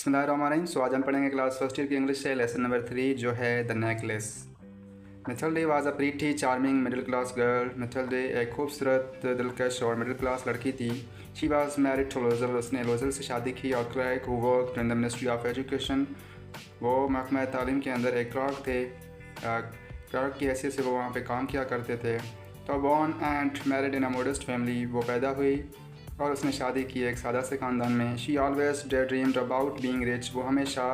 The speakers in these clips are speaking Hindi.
बिस्मिल्लाहिर्रहमानिर्रहीम। सो आज हम पढ़ेंगे क्लास फर्स्ट ईयर की इंग्लिश से लेसन नंबर 3 जो है the necklace. Mathilde was a pretty charming middle class girl. Mathilde एक खूबसूरत दिलकश और मिडिल क्लास लड़की थी। She was married to Loisel, उसने लोजल से शादी की। और clerk who worked in the ministry of education, वो महकमा तालीम के अंदर एक क्लर्क थे। क्लर्क की हैसियत से वो वहाँ पे काम किया करते थे। तो born and married in a modest family, वो पैदा हुई और उसने शादी की एक सादा से ख़ानदान में। She always day dreamed about being rich, वो हमेशा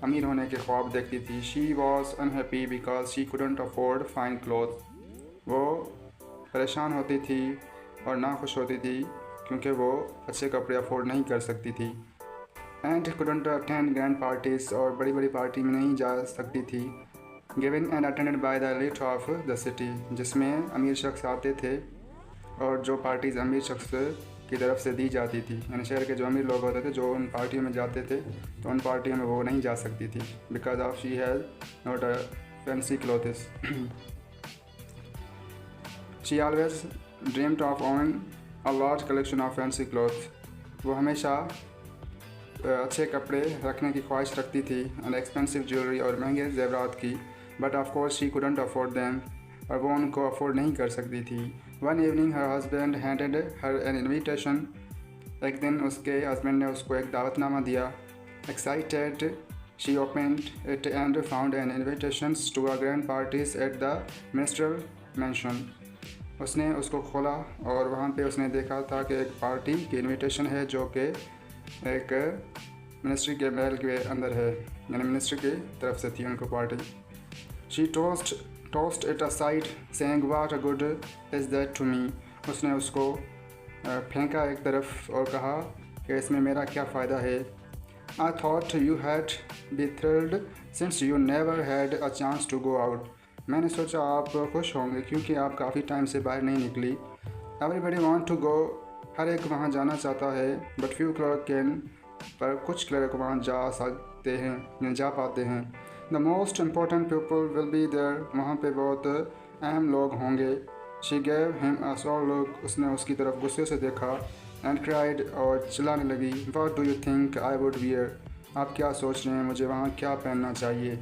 अमीर होने के ख्वाब देखती थी। She was unhappy because she couldn't afford fine cloth, वो परेशान होती थी और ना खुश होती थी क्योंकि वो अच्छे कपड़े अफोर्ड नहीं कर सकती थी। And couldn't attend grand parties, और बड़ी बड़ी पार्टी में नहीं जा सकती थी। Given and attended by the elite of the city, जिसमें अमीर शख्स आते थे और जो पार्टीज़ अमीर शख्स की तरफ से दी जाती थी, यानी शहर के जो अमीर लोग होते थे जो उन पार्टियों में जाते थे तो उन पार्टियों में वो नहीं जा सकती थी because of she has not a fancy clothes. She always dreamed of owning a large collection of fancy cloth, वो हमेशा अच्छे कपड़े रखने की ख्वाहिश रखती थी एंड एक्सपेंसिव ज्वेलरी और महंगे जेवरात की। But of course she couldn't afford them, और वो उनको अफोर्ड नहीं कर सकती थी। One evening her husband handed her an invitation, एक दिन उसके हस्बैंड ने उसको एक दावतनामा दिया। Excited she opened it and found an invitations to a grand parties at the ministerial mansion, उसने उसको खोला और वहाँ पे उसने देखा था कि एक पार्टी की इन्विटेशन है जो कि एक मिनिस्ट्री के महल के अंदर है, यानी मिनिस्ट्री की तरफ से थी उनको party. She tossed it aside saying what a good is that to me, उसने उसको फेंका एक तरफ और कहा कि इसमें मेरा क्या फ़ायदा है। I thought you had be thrilled since you never had a chance to go out, मैंने सोचा आप खुश होंगे क्योंकि आप काफ़ी टाइम से बाहर नहीं निकली। एवरीबडी वांट टू गो, हर एक वहाँ जाना चाहता है। बट फ्यू क्लर्क कैन, पर कुछ क्लर्क वहाँ जा सकते हैं या जा पाते हैं। The most important people will be there, वहाँ पे बहुत अहम लोग होंगे। She gave him a sour look, उसने उसकी तरफ गुस्से से देखा। एंड क्राइड, और चिल्लाने लगी। What do you think I would wear, आप क्या सोच रहे हैं मुझे वहाँ क्या पहनना चाहिए।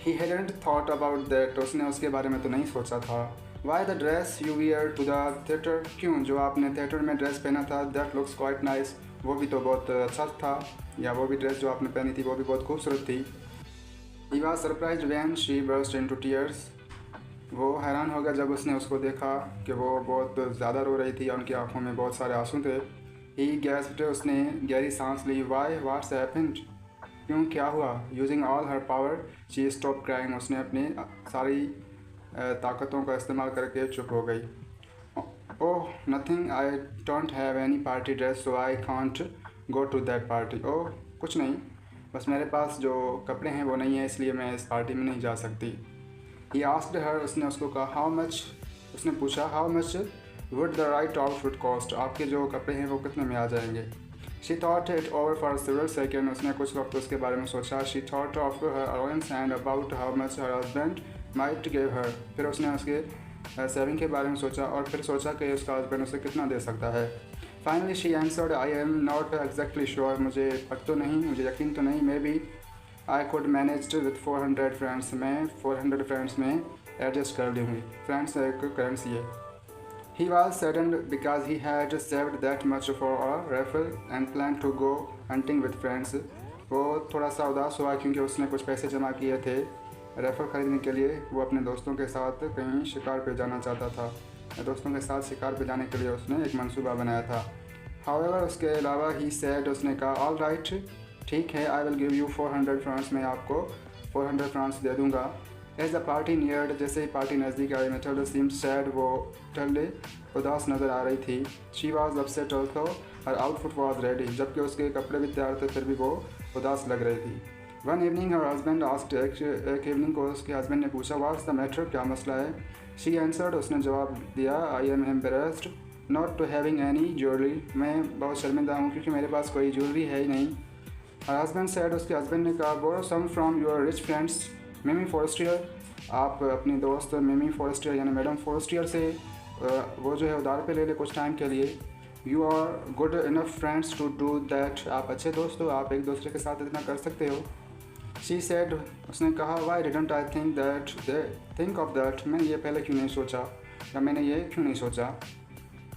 He hadn't thought about that, उसने उसके बारे में तो नहीं सोचा था। Why the dress you wear to the theatre, क्यों जो आपने थिएटर में ड्रेस पहना था, दैट लुक्स क्वाइट नाइस, वो भी तो बहुत अच्छा था, या वो भी ड्रेस जो आपने पहनी थी वो भी बहुत खूबसूरत थी। He was surprise when she burst into tears, वो हैरान हो गया जब उसने उसको देखा कि वो बहुत ज़्यादा रो रही थी और उनकी आंखों में बहुत सारे आंसू थे। ही गैस्प्ड, उसने गहरी सांस ली। वाई व्हाट्स हैपेंड, क्यों क्या हुआ। Using all her power she stop crying, उसने अपनी सारी ताकतों का इस्तेमाल करके चुप हो गई। Oh nothing, I don't have any party dress so I can't go to that party, oh कुछ नहीं, बस मेरे पास जो कपड़े हैं वो नहीं है इसलिए मैं इस पार्टी में नहीं जा सकती। ही आस्क्ड हर, उसने उसको कहा हाउ मच, उसने पूछा how much would the right outfit cost, आपके जो कपड़े हैं वो कितने में आ जाएंगे। She thought it over for several second, उसने कुछ वक्त उसके बारे में सोचा। She thought of her allowance and about how much her husband might give her, फिर उसने उसके सेविंग के बारे में सोचा और फिर सोचा कि उसका हस्बैंड उसे कितना दे सकता है। Finally she answered I am not exactly sure, मुझे पता तो नहीं, मुझे यकीन तो नहीं। Maybe I could manage with 400 friends, मैं 400 फ्रेंड्स में एडजस्ट कर लूँगी। फ्रेंड्स एक करेंसी है। He was sudden because he had saved that much for a raffle and plan to go hunting with friends, वो थोड़ा सा उदास हुआ क्योंकि उसने कुछ पैसे जमा किए थे रेफल ख़रीदने के लिए। वो अपने दोस्तों के साथ कहीं शिकार पे जाना चाहता था, दोस्तों के साथ शिकार पे जाने के लिए उसने एक मंसूबा बनाया था। हाउएवर, उसके अलावा ही सेड, उसने कहा ऑल राइट, ठीक है, I will give you 400 France, मैं आपको 400 फ्रांस दे दूँगा। एज द पार्टी नियर्ड, जैसे ही पार्टी नज़दीक आई, मेथड सीम्ड सैड, वो टल्ले उदास नज़र आ रही थी। She was upset also her outfit was ready, जबकि उसके कपड़े भी तैयार थे फिर भी वो उदास लग रही थी। One evening her husband asked, एक इवनिंग को उसके हस्बैंड ने पूछा व्हाट्स द मैटर, क्या मसला है। शी आंसर्ड, उसने जवाब दिया I am embarrassed not to having any jewellery, मैं बहुत शर्मिंदा हूँ क्योंकि मेरे पास कोई ज्वेलरी है ही नहीं। हर हस्बैंड सैड, उसके हस्बैंड ने कहा बोरो सम फ्रॉम योर रिच फ्रेंड्स मिमी फॉरेस्टियर, आप अपनी दोस्त मिमी फॉरेस्टियर यानी मैडम फॉरेस्टियर से वो जो है उधार पे ले ले कुछ टाइम के लिए। You are good enough friends to do that, आप अच्छे दोस्त हो, आप एक दूसरे के साथ इतना कर सकते हो। शी सेड, उसने कहा, Y didn't I think of that, मैंने ये पहले क्यों नहीं सोचा, या मैंने ये क्यों नहीं सोचा।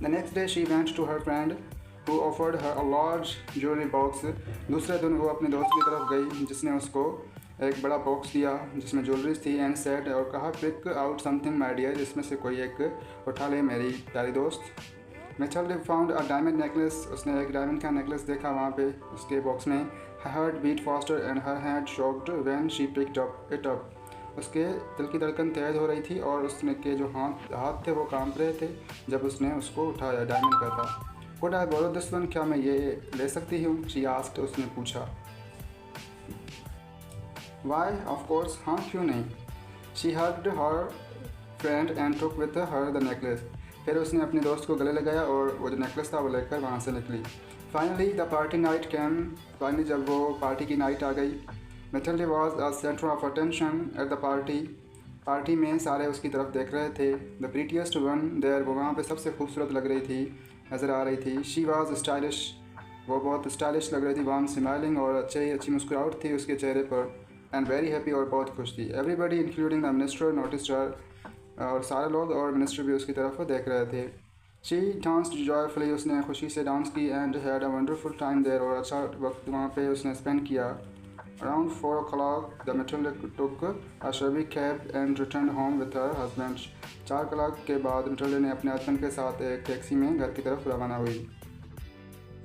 The next day she went to her friend who offered her a large jewellery box, दूसरे दिन वो अपने दोस्त की तरफ गई जिसने उसको एक बड़ा बॉक्स दिया जिसमें ज्वेलरीज थी, एंड सेड, और कहा, pick out something my dear, जिसमें से कोई एक उठा ले मेरी प्यारी दोस्त। Michelle found a diamond necklace, उसने एक डायमंड का नेकलेस देखा वहाँ पे उसके बॉक्स में। Her heart beat faster and her hand shocked when she picked it up, उसके दिल की धड़कन तेज हो रही थी और उसने के जो हाथ थे वो कांप रहे थे जब उसने उसको उठाया, डायमंड का था। Could I borrow this one, क्या मैं ये ले सकती हूँ, शी आस्क्ड, उसने पूछा। वाई, ऑफ कोर्स, हाँ क्यों नहीं। She hugged her friend and took with her the necklace, फिर उसने अपने दोस्त को गले लगाया और वो जो नेकलेस था वो लेकर वहाँ से निकली। Finally the party night came, फाइनली जब वो पार्टी की नाइट आ गई। Matilda was a centre of attention at the party में सारे उसकी तरफ देख रहे थे। द प्रीटीएस्ट वन देयर, वो वहाँ पे सबसे खूबसूरत लग रही थी, नज़र आ रही थी। शी वॉज स्टाइलिश, वो बहुत स्टाइलिश लग रही थी, वार्म स्माइलिंग, और अच्छी मुस्कुराहट थी उसके चेहरे पर, एंड वेरी हैप्पी, और बहुत खुश थी। Everybody including the minister noticed her, और सारे लोग और मिनिस्टर भी उसकी तरफ देख रहे थे। शी डांस्ड जॉयफुली, उसने खुशी से डांस की, and had a wonderful time there, और अच्छा वक्त वहाँ पे उसने स्पेंड किया। Around 4 o'clock the Mathilde took a shabby cab and return home with her husband, 4 o'clock के बाद मिटिल्डा ने अपने हस्बैंड के साथ एक टैक्सी में घर की तरफ रवाना हुई।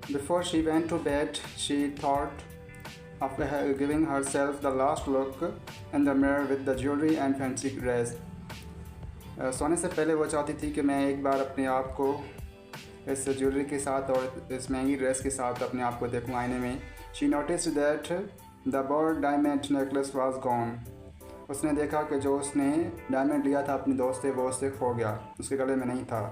Before she went to bed she thought of giving herself the last look in the mirror with the jewelry and fancy dress. सोने से पहले वो चाहती थी कि मैं एक बार अपने आप को इस ज्वेलरी के साथ और इस महंगी ड्रेस के साथ अपने आप को देखूं आईने में। She noticed that the bold diamond necklace was gone. उसने देखा कि जो उसने डायमंड लिया था अपने दोस्त से वो उससे खो गया, उसके गले में नहीं था।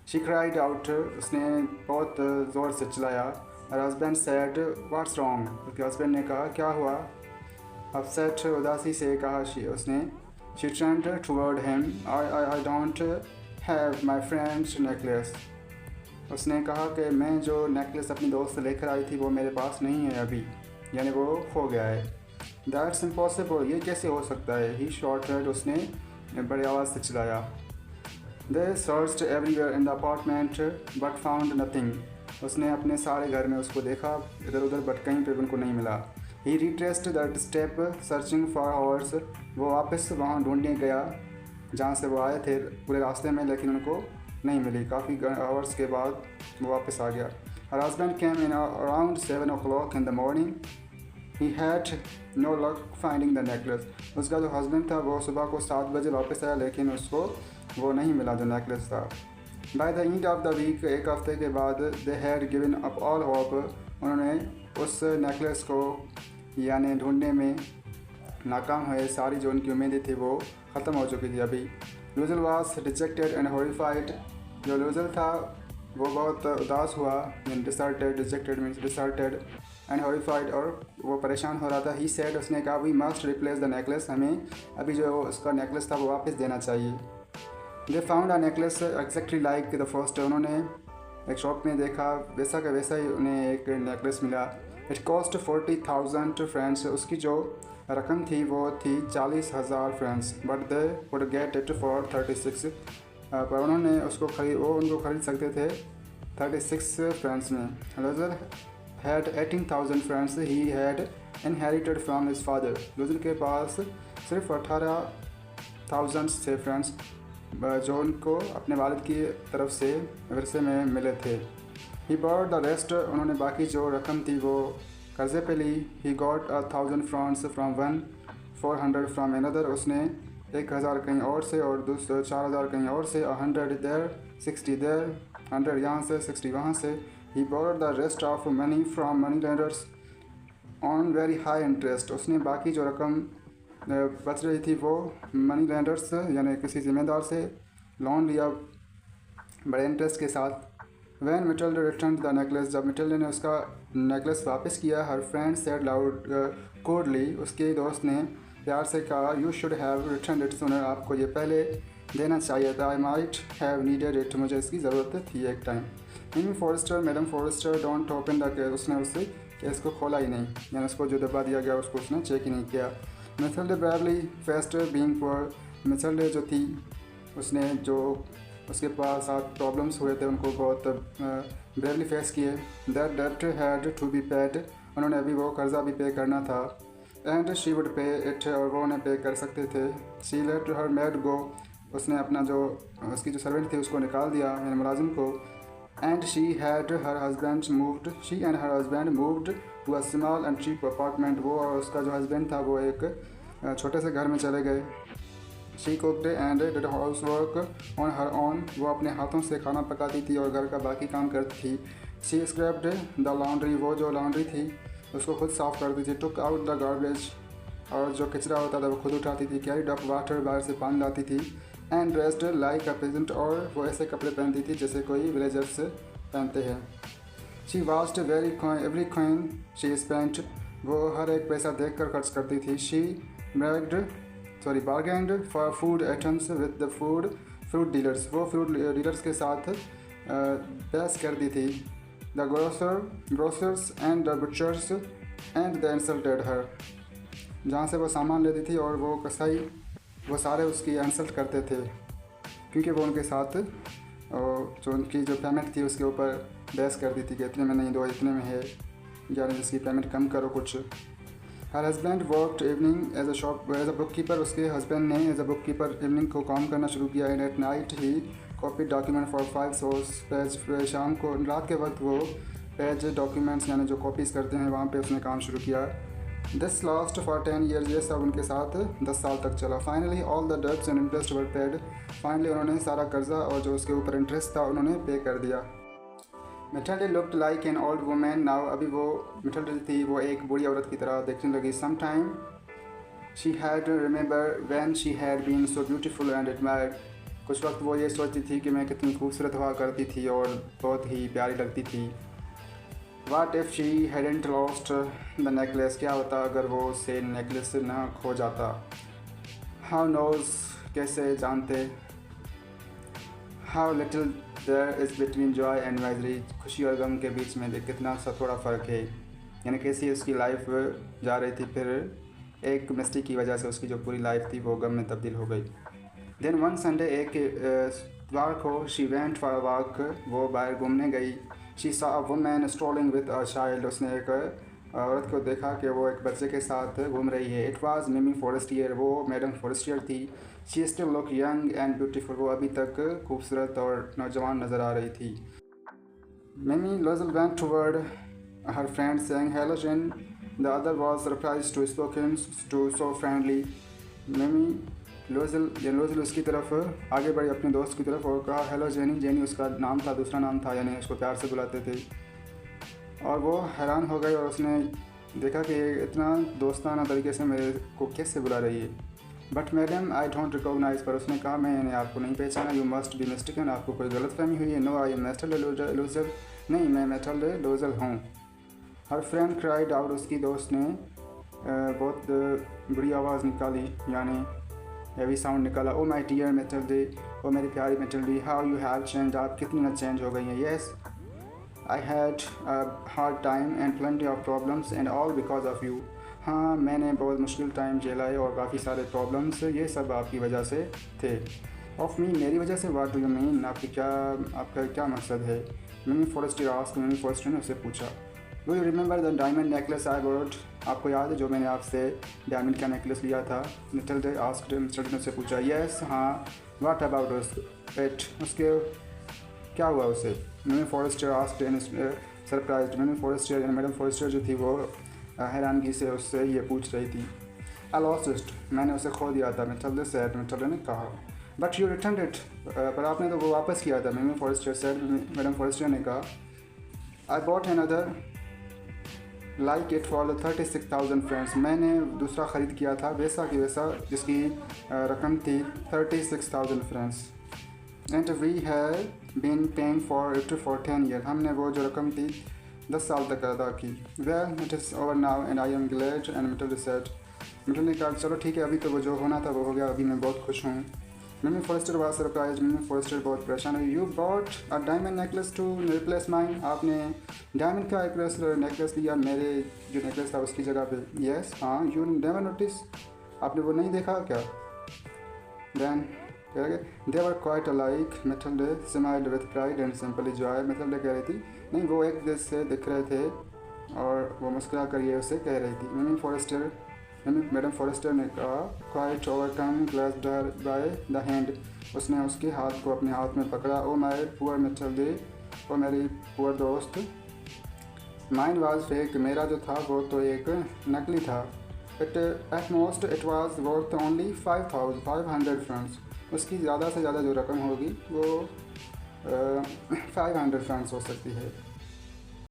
She cried out, उसने बहुत ज़ोर से चिल्लाया। Her husband said, "What's wrong?" उसके हस्बैंड ने कहा, क्या हुआ। Upset, उदासी से कहा उसने। She turned toward him. I don't have my friend's necklace. उसने कहा कि मैं जो नेकलेस अपनी दोस्त से लेकर आई थी वो मेरे पास नहीं है अभी, यानी वो खो गया है। That's impossible, ये कैसे हो सकता है। He shouted, उसने बड़ी आवाज़ से चिल्लाया। They searched everywhere in the apartment but found nothing. उसने अपने सारे घर में उसको देखा इधर उधर, बट कहीं पे उनको नहीं मिला। He retraced that step searching for hours. वो वापस वहाँ ढूंढने गया जहाँ से वो आए थे पूरे रास्ते में, लेकिन उनको नहीं मिली। काफ़ी आवर्स के बाद वो वापस आ गया। Her husband came in around 7 o'clock in the morning. He had no luck finding the necklace. उसका जो हस्बैंड था वो सुबह को 7 बजे वापस आया, लेकिन उसको वो नहीं मिला जो नेकलेस था। By the end of the week, एक हफ्ते के बाद, they had given up all hope, उन्होंने उस नेकलेस को यानी ढूंढने में नाकाम हुए। सारी जो उनकी उम्मीदें थी वो ख़त्म हो चुकी थी अभी। लूजल वाज डिजेक्टेड एंड हॉरिफाइड, जो लूजल था वो बहुत उदास हुआ। डिजेक्टेड मीन्स डिसर्टेड, एंड हॉरिफाइड, और वो परेशान हो रहा था। ही सेड, उसने कहा, we must replace the necklace, हमें अभी जो उसका नेकलेस था वो वापस देना चाहिए। They found a necklace exactly like the first, उन्होंने एक शॉप में देखा वैसा का वैसा ही उन्हें एक नेकलेस मिला। इट कॉस्ट 40,000 फ्रेंड्स, उसकी जो रकम थी वो थी 40,000 friends, but they would get it for 36, पर उन्होंने उसको उनको खरीद सकते थे 36 फ्रेंड्स में। Loser had 18,000 friends he had inherited from his father, loser के पास सिर्फ 18,000 थे फ्रेंड्स जो उनको अपने वालिद की तरफ से विरसे में मिले थे। ही बॉट द रेस्ट, उन्होंने बाकी जो रकम थी वो कर्जे पे ली। He got 1,000 francs from one, 400 from another, उसने 1,000 कहीं और से और 4,000 कहीं और से। 100 देयर, 60 देयर, 100 यहाँ से, 60 वहाँ से। He bought the rest of money from money lenders on very high interest, उसने बाकी जो रकम बच रही थी वो मनी लेंडर्स यानी किसी ज़िम्मेदार से लोन लिया बड़े इंटरेस्ट के साथ। When Matilda return the necklace, जब मिटिल्डा ने उसका नेकलेस वापस किया, her friend said loud coldly, उसके दोस्त ने प्यार से कहा, you should have return it sooner, आपको ये पहले देना चाहिए था। I might have needed it, मुझे इसकी ज़रूरत थी एक time. Mimi Forester madam Forester don't open the case, उसने उससे केस को खोला ही नहीं, यानी उसको जो दबा दिया गया उसको उसने चेक ही नहीं किया। Mathilde bravely faced being poor, Mathilde जो थी उसने जो उसके पास साथ प्रॉब्लम्स हुए थे उनको बहुत ब्रेवली फेस किए। That debt had to be paid, उन्होंने अभी वो कर्ज़ा भी पे करना था। And she would pay it, और वो उन्हें पे कर सकते थे। She let her maid go, उसने अपना जो उसकी जो सर्वेंट थी उसको निकाल दिया, यानी मुलाजिम को। And she and her husband moved to a small and cheap apartment, वो और उसका जो हस्बैंड था वो एक छोटे से घर में चले गए। She cooked and did house work on her on, वो अपने हाथों से खाना पकाती थी और घर का बाकी काम करती थी। शी स्क्रैप्ड द लॉन्ड्री, वो जो लॉन्ड्री थी उसको खुद साफ़ करती थी। टुक आउट द गार्बेज, और जो कचरा होता था वो खुद उठाती थी। कैरिड अप वाटर, बाहर से पानी लाती थी। And dressed like a peasant, और वो ऐसे कपड़े पहनती थी जैसे कोई विलेजर्स पहनते हैं। She watched every coin she spent, वो हर एक पैसा देख कर खर्च करती थी। She bargained for food items with the fruit dealers, वो फ्रूट डीलर्स के साथ बहस करती थी। The grocers and the butchers and the insulted her, जहाँ से वो सामान लेती थी और वो कसाई, वो सारे उसकी इंसल्ट करते थे क्योंकि वो उनके साथ जो उनकी जो पेमेंट थी उसके ऊपर बहस करती थी कि इतने में नहीं दो, इतने में है, यानी जिसकी पेमेंट कम करो कुछ। Her husband worked evening as a bookkeeper, उसके हस्बैंड ने as a bookkeeper evening को काम करना शुरू किया। And at night he copy document for 5 source page, शाम को रात के वक्त वो पेज डॉक्यूमेंट्स यानी जो कॉपीज़ करते हैं वहाँ पे उसने काम शुरू किया। दिस लास्ट फॉर 10 ईयर्स, ये सब उनके साथ 10 साल तक चला। Finally all the debts and interest were paid, finally उन्होंने सारा कर्जा और जो उसके ऊपर इंटरेस्ट था उन्होंने पे कर दिया। Mathilde looked like an old women now, अभी वो मैथिल्डे थी वो एक बूढ़ी औरत की तरह दिखने लगी। Some time she had remember when she had been so beautiful and admired, कुछ वक्त वो ये सोचती थी कि मैं कितनी खूबसूरत हुआ करती थी और बहुत ही प्यारी लगती थी। What if she hadn't lost the necklace, क्या होता अगर वो उससे नेकलेस ना खो जाता। हाउ नोज, कैसे जानते। How little there is between joy and misery, खुशी और गम के बीच में कितना सा थोड़ा फ़र्क है, यानी कैसी उसकी लाइफ जा रही थी, फिर एक मिस्टेक की वजह से उसकी जो पूरी लाइफ थी वो गम में तब्दील हो गई। देन वन संडे, एक इतवार को, she went for a walk, वो बाहर घूमने गई। She saw a woman strolling with a child, उसने एक औरत को देखा कि वो एक बच्चे के साथ घूम रही है। इट वाज मिमी फॉरेस्टियर, वो मैडम फॉरेस्टियर थी। She still look young and beautiful, वो अभी तक खूबसूरत और नौजवान नज़र आ रही थी। Mme Loisel went toward her friend saying hello Jeanne, the other was surprised to spoke him to so friendly. Mme Loisel उसकी तरफ आगे बढ़ी अपने दोस्त की तरफ और कहा हेलो जेनी, जेनी उसका नाम था, दूसरा नाम था, यानी उसको प्यार से बुलाते थे। और वो हैरान हो गई और उसने देखा कि ये इतना दोस्ताना तरीके से मेरे को कैसे बुला रही है। But madam I don't recognise, पर उसने कहा मैंने आपको नहीं पहचाना। यू मस्ट बी मिस्टेकन, आपको कोई गलतफहमी हुई है। नो आई एम मैथिल्डे लोजल, नहीं मैं मैथिल्डे लोजल हूँ। हर फ्रेंड क्राइड आउट, उसकी दोस्त ने बहुत बुरी आवाज़ निकाली, यानी हैवी साउंड निकाला। ओ माई डियर मैथिल्डे, ओ मेरी प्यारी Mathilde, how you have change, आप कितनी ना चेंज हो गई हैं। Yes I had a hard time and plenty of problems and all because of you, हाँ मैंने बहुत मुश्किल टाइम झेला है और काफ़ी सारे प्रॉब्लम्स ये सब आपकी वजह से थे। ऑफ मी, मेरी वजह से। व्हाट डू यू मीन, आपका क्या मकसद है। मिमी फॉरेस्टर आस्क्ड, मिमी फॉरेस्टर ने उससे पूछा। Do you remember the diamond necklace I borrowed, आपको याद है जो मैंने आपसे डायमंड का नेकलेस लिया था। मैथिल्डे आस्क्ड, मैथिल्डे ने उससे पूछा। येस, हाँ। व्हाट अबाउट इट, उसके क्या हुआ उसे। मिमी फॉरेस्टर आस्क्ड एंड सरप्राइज्ड, मिमी फॉरेस्टर यानी मैडम फॉरेस्टर जो थी वो हैरानगी से उससे ये पूछ रही थी। आई लॉस्ट इट, मैंने उसे खो दिया था। मैथिल्डे सेड, मैथिल्डे ने कहा। बट यू रिटर्न इट, पर आपने तो वो वापस किया था। मिमी फॉरेस्टर सेड, मैडम फॉरेस्टर ने कहा। I bought another like it for the 36,000 friends, मैंने दूसरा ख़रीद किया था वैसा कि वैसा जिसकी रकम थी 36,000 friends. And we have been paying for it for 10 year, हमने वो जो रकम थी 10 साल तक अदा की। Well it is over now and I am glad and Mathilde said, Mathilde ने कहा चलो ठीक है, अभी तो वो जो होना था वो हो गया, अभी मैं बहुत खुश हूँ। Mimi Forester was surprise. मिमी फॉरेस्टर बहुत परेशान हुई। You bought a diamond necklace to replace mine. आपने डायमंड का एक नेकलेस लिया मेरे जो नेकलेस था उसकी जगह पे। यस हाँ। You never notice. आपने वो नहीं देखा क्या? Then they were quite alike. Mathilde smiled with pride and simply joy. Mathilde कह रही थी नहीं वो एक जैसे दिख रहे थे और वो मुस्कुरा कर ये उसे कह रही थी। मैडम फॉरेस्टर ने कहा quite overcome clasped her by the hand. उसने उसके हाथ को अपने हाथ में पकड़ा। Oh my poor Mathilde, oh मेरी पुअर दोस्त। Mine was fake. मेरा जो था वो तो एक नकली था। At most it was worth only 500 francs. उसकी ज़्यादा से ज़्यादा जो रकम होगी वो 500 फ्रांस हो सकती है।